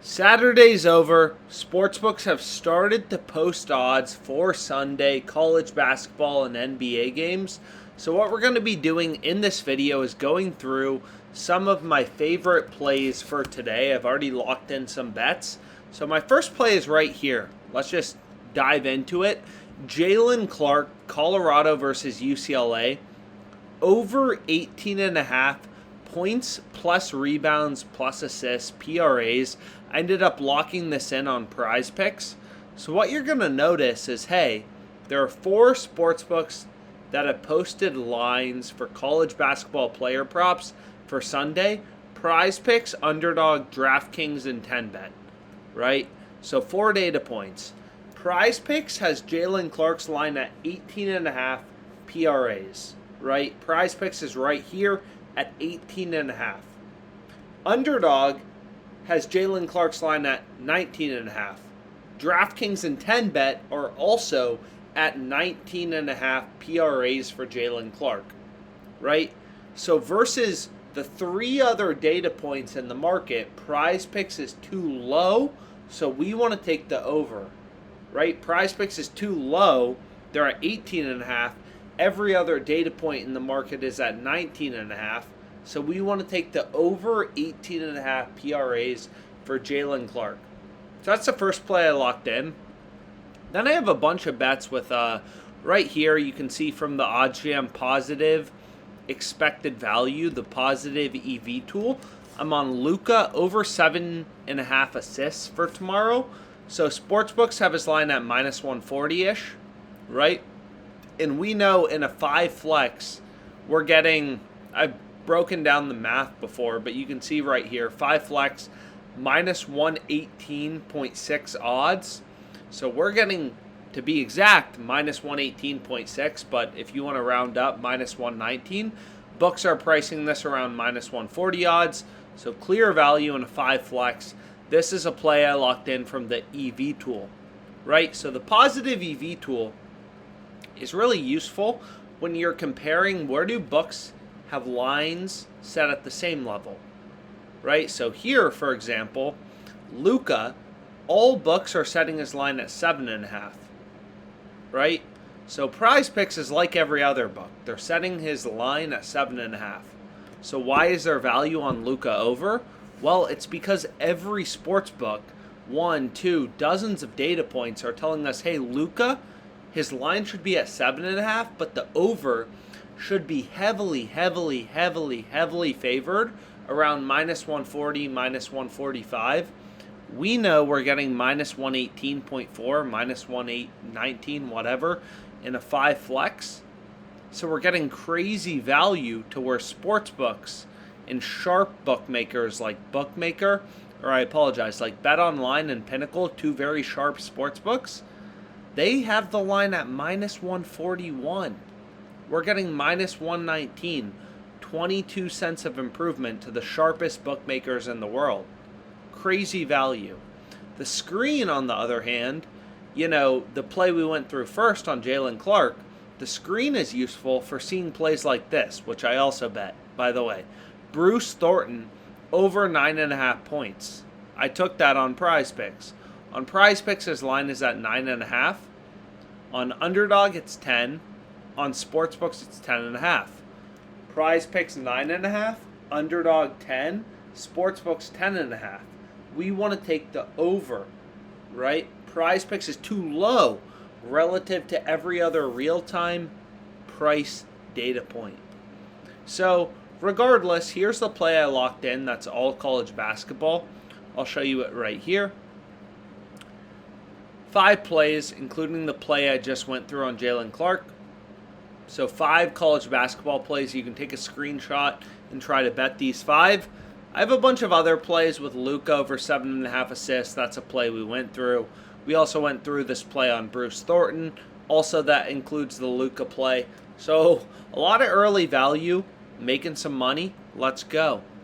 Saturday's over. Sportsbooks have started to post odds for Sunday college basketball and NBA games. So what we're going to be doing in this video is going through some of my favorite plays for today. I've already locked in some bets. So my first play is right here. Let's just dive into it. Jalen Clark, Colorado versus UCLA. Over 18.5 points plus rebounds plus assists, PRAs. I ended up locking this in on Prize Picks. So what you're going to notice is, hey, there are 4 sportsbooks that have posted lines for college basketball player props for Sunday. Prize Picks, Underdog, DraftKings, and 10Bet, right? So 4 data points. Prize Picks has Jalen Clark's line at 18.5 PRAs, right? Prize Picks is right here at 18.5. Underdog has Jalen Clark's line at 19.5. DraftKings and 10Bet are also at 19.5 PRAs for Jalen Clark, right? So versus the 3 other data points in the market, Prize Picks is too low, so we want to take the over, right? Prize Picks is too low. They're at 18.5. Every other data point in the market is at 19.5. So we want to take the over 18.5 PRAs for Jalen Clark. So that's the first play I locked in. Then I have a bunch of bets with, right here you can see from the OddsJam positive expected value, the positive EV tool. I'm on Luka over 7.5 assists for tomorrow. So sportsbooks have his line at minus 140-ish, right? And we know in a 5 flex, we're getting, I've broken down the math before, but you can see right here, 5 flex, minus 118.6 odds. So we're getting, to be exact, minus 118.6, but if you want to round up, minus 119. Books are pricing this around minus 140 odds, so clear value in a 5 flex. This is a play I locked in from the EV tool, right? So the positive EV tool is really useful when you're comparing where do books have lines set at the same level, right? So here, for example, Luka, all books are setting his line at 7.5, right? So Prize Picks is like every other book. They're setting his line at 7.5. So why is there value on Luka over? Well, it's because every sports book, 1, 2, dozens of data points are telling us, hey, Luka, his line should be at 7.5, but the over should be heavily favored around minus 140, minus 145. We know we're getting minus 118.4, minus 1819, whatever, in a 5 flex. So we're getting crazy value to where sports books and sharp bookmakers like Bookmaker, or I apologize, like Bet Online and Pinnacle, 2 very sharp sports books, they have the line at minus 141. We're getting minus 119, 22 cents of improvement to the sharpest bookmakers in the world. Crazy value. The screen, on the other hand, the play we went through first on Jalen Clark, the screen is useful for seeing plays like this, which I also bet, by the way. Bruce Thornton, over 9.5 points. I took that on Prize Picks. On Prize Picks, his line is at 9.5. On Underdog, it's 10. On Sportsbooks, it's 10.5. Prize Picks 9.5. Underdog 10. Sportsbooks 10.5. We want to take the over, right? Prize Picks is too low relative to every other real-time price data point. So regardless, here's the play I locked in. That's all college basketball. I'll show you it right here. 5 plays, including the play I just went through on Jalen Clark. So 5 college basketball plays. You can take a screenshot and try to bet these 5. I have a bunch of other plays with Luka over 7.5 assists. That's a play we went through. We also went through this play on Bruce Thornton. Also, that includes the Luka play. So a lot of early value, making some money. Let's go.